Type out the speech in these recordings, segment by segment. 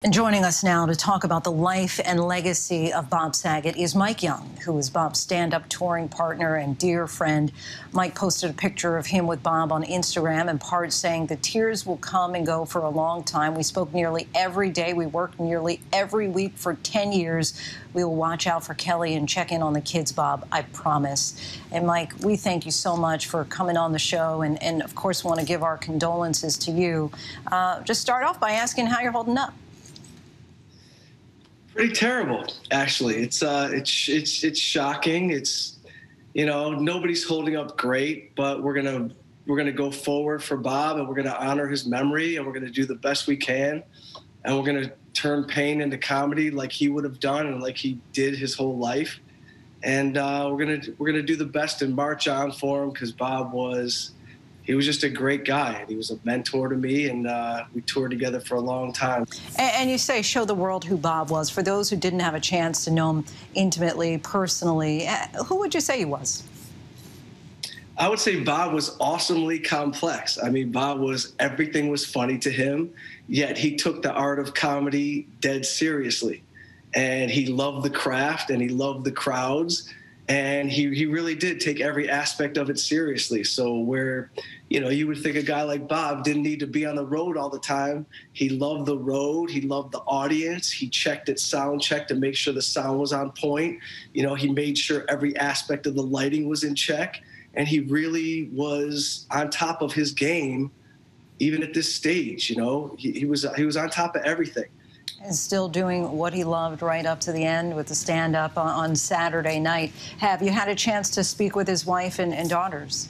And joining us now to talk about the life and legacy of Bob Saget is Mike Young, who is Bob's stand-up touring partner and dear friend. Mike posted a picture of him with Bob on Instagram, in part saying the tears will come and go for a long time. We spoke nearly every day. We worked nearly every week for 10 years. We will watch out for Kelly and check in on the kids, Bob, I promise. And Mike, we thank you so much for coming on the show and of course, want to give our condolences to you. Just start off by asking how you're holding up. Pretty terrible, actually. It's shocking. It's, you know, nobody's holding up great, but we're gonna go forward for Bob, and we're gonna honor his memory, and we're gonna do the best we can, and we're gonna turn pain into comedy like he would have done and like he did his whole life, and we're gonna do the best and march on for him, because Bob was just a great guy, and he was a mentor to me, and we toured together for a long time. And you say show the world who Bob was. For those who didn't have a chance to know him intimately, personally, who would you say he was? I would say Bob was awesomely complex. I mean, everything was funny to him, yet he took the art of comedy dead seriously. And he loved the craft, and he loved the crowds. And he really did take every aspect of it seriously. So where, you know, you would think a guy like Bob didn't need to be on the road all the time. He loved the road. He loved the audience. He checked it, sound checked, to make sure the sound was on point. You know, he made sure every aspect of the lighting was in check. And he really was on top of his game, even at this stage. You know, he was on top of everything. And still doing what he loved right up to the end with the stand-up on Saturday night. Have you had a chance to speak with his wife and daughters?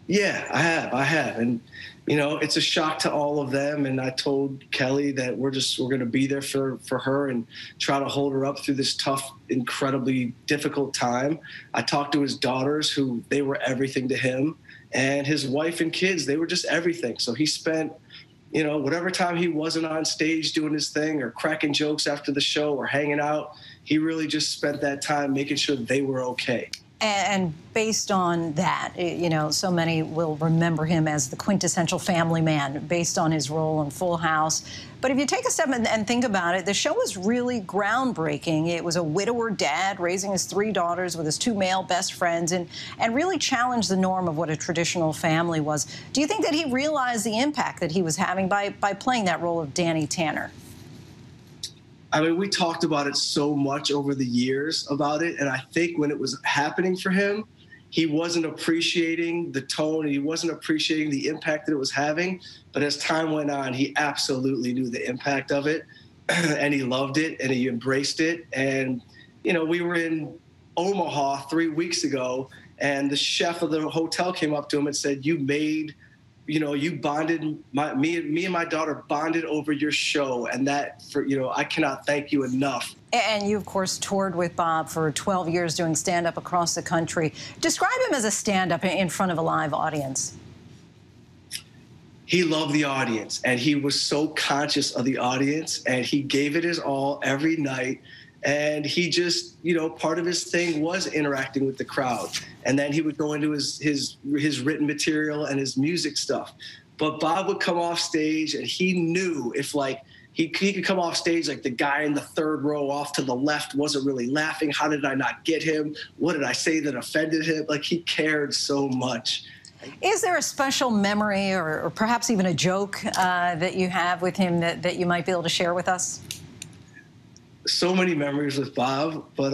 Yeah, I have. And, you know, it's a shock to all of them. And I told Kelly that we're going to be there for her and try to hold her up through this tough, incredibly difficult time. I talked to his daughters, who they were everything to him, and his wife and kids, they were just everything. So he spent, you know, whatever time he wasn't on stage doing his thing or cracking jokes after the show or hanging out, he really just spent that time making sure they were okay. And based on that, you know, so many will remember him as the quintessential family man based on his role in Full House. But if you take a step and think about it, the show was really groundbreaking. It was a widower dad raising his 3 daughters with his 2 male best friends and really challenged the norm of what a traditional family was. Do you think that he realized the impact that he was having by playing that role of Danny Tanner? I mean, we talked about it so much over the years about it, and I think when it was happening for him, he wasn't appreciating the tone, and he wasn't appreciating the impact that it was having. But as time went on, he absolutely knew the impact of it, and he loved it, and he embraced it. And, you know, we were in Omaha 3 weeks ago, and the chef of the hotel came up to him and said, you bonded, me and my daughter bonded over your show, and that, I cannot thank you enough. And you, of course, toured with Bob for 12 years doing stand-up across the country. Describe him as a stand-up in front of a live audience. He loved the audience, and he was so conscious of the audience, and he gave it his all every night. And he just, you know, part of his thing was interacting with the crowd. And then he would go into his written material and his music stuff. But Bob would come off stage, and he knew if, like, he could come off stage like the guy in the 3rd row off to the left wasn't really laughing. How did I not get him? What did I say that offended him? Like, he cared so much. Is there a special memory or perhaps even a joke that you have with him that you might be able to share with us? So many memories with Bob, but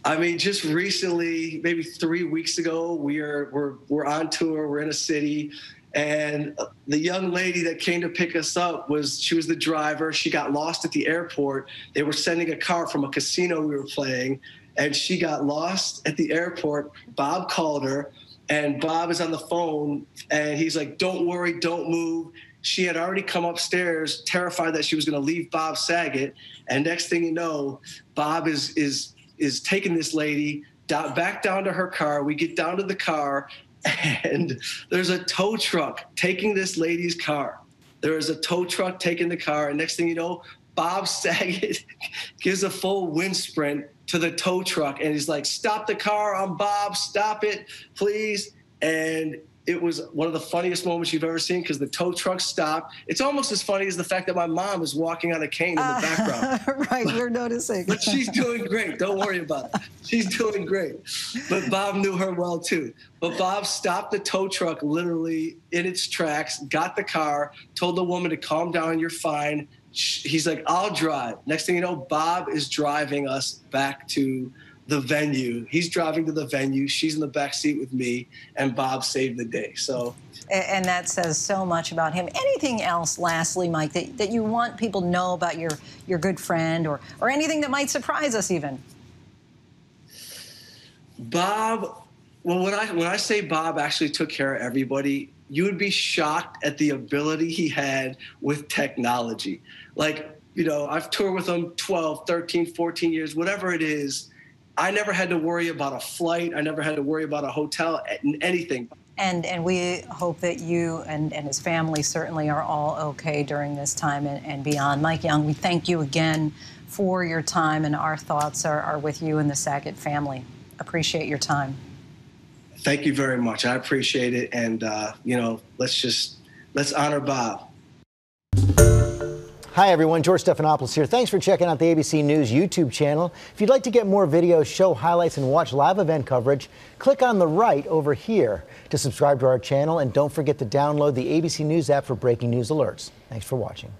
I mean, just recently, maybe 3 weeks ago, we're on tour. We're in a city, and the young lady that came to pick us up she was the driver. She got lost at the airport. They were sending a car from a casino we were playing, and she got lost at the airport. Bob called her, and Bob is on the phone, and he's like, "Don't worry, don't move." She had already come upstairs, terrified that she was going to leave Bob Saget. And next thing you know, Bob is taking this lady back down to her car. We get down to the car, and there's a tow truck taking this lady's car. There is a tow truck taking the car, and next thing you know, Bob Saget gives a full wind sprint to the tow truck, and he's like, "Stop the car, I'm Bob, stop it, please." And it was one of the funniest moments you've ever seen because the tow truck stopped. It's almost as funny as the fact that my mom is walking on a cane in the background. Right, we're noticing. But she's doing great. Don't worry about it. She's doing great. But Bob knew her well, too. But Bob stopped the tow truck literally in its tracks, got the car, told the woman to calm down, you're fine. He's like, I'll drive. Next thing you know, Bob is driving us back to the venue. He's driving to the venue. She's in the back seat with me, and Bob saved the day. So, and that says so much about him. Anything else, lastly, Mike, that you want people to know about your good friend, or anything that might surprise us even? Bob, well, when I say Bob actually took care of everybody, you would be shocked at the ability he had with technology. Like, you know, I've toured with him 12, 13, 14 years, whatever it is. I never had to worry about a flight. I never had to worry about a hotel, anything. And we hope that you and his family certainly are all okay during this time and beyond. Mike Young, we thank you again for your time, and our thoughts are with you and the Saget family. Appreciate your time. Thank you very much. I appreciate it. And, you know, let's honor Bob. Hi, everyone. George Stephanopoulos here. Thanks for checking out the ABC News YouTube channel. If you'd like to get more videos, show highlights, and watch live event coverage, click on the right over here to subscribe to our channel. And don't forget to download the ABC News app for breaking news alerts. Thanks for watching.